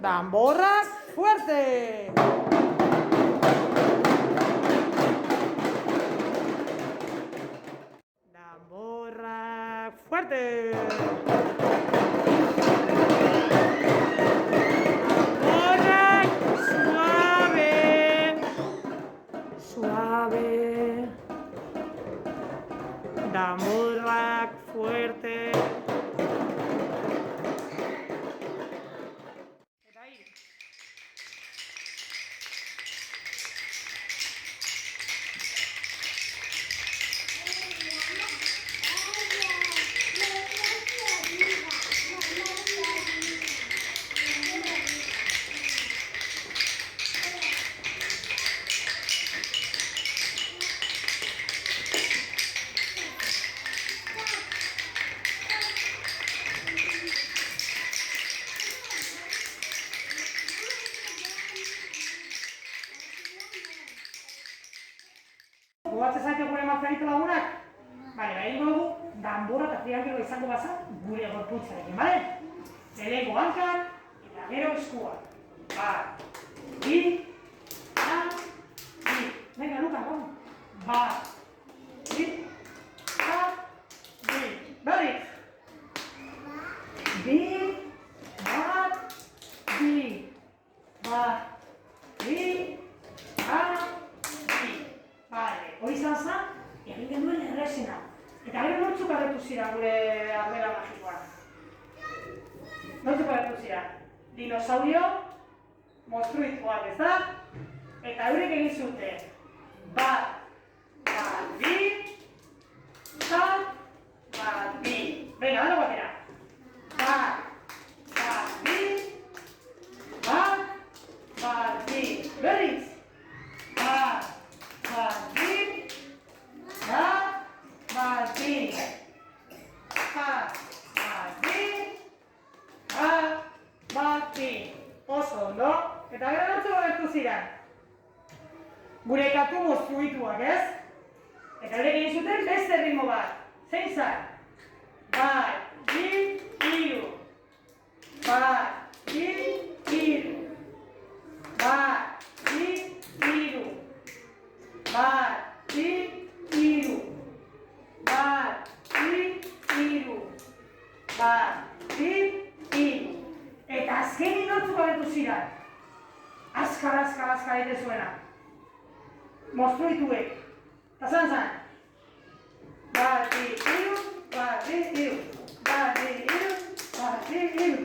Tamborras fuerte. Tamborras fuerte. Tamborras suave. Suave. Tamborras fuerte. Gogatzen zaite gure mazarito lagunak? Bale, behin dugu, danborra eta triangelo izango baza gure gorputzarekin, bale? Lehenengo hankan, eta gero eskua. Bat, bi, bi. Venga, Luka, vamos. Bat, bi, bi. Berriz. Bi, bat, bi. Bat, bi, bi. Bale, hori izan zen, egin genuen errezena. Eta gero nortzuk agertu ziren gure arbela magikoan. Nortzuk agertu ziren? Dinosaurio, monstruituak, ez da? Eta eurek egin zuten. Bat, bi, bi. Venga, dano batera. Bat, bi, bi. Berriz. Bat, bi, bi. Oso ondo. Eta gero nortzuk agertu ziren? Gure katu monstruituak, ez? Eta eurek egin zuten beste ritmo bat. Zein zan? Bat, bi, hiru. Bat, bi, hiru. Bat, bi, hiru. Bat, bi, hiru. Bat, bi, hiru. Bat, bi, hiru. Eta azkenin nortzuk agertu ziren? Azkar egiten zuena. Monstruituek. Eta zan? Bat, bi, hiru. Bat, bi, hiru. Bat, bi, hiru. Bat, bi, hiru.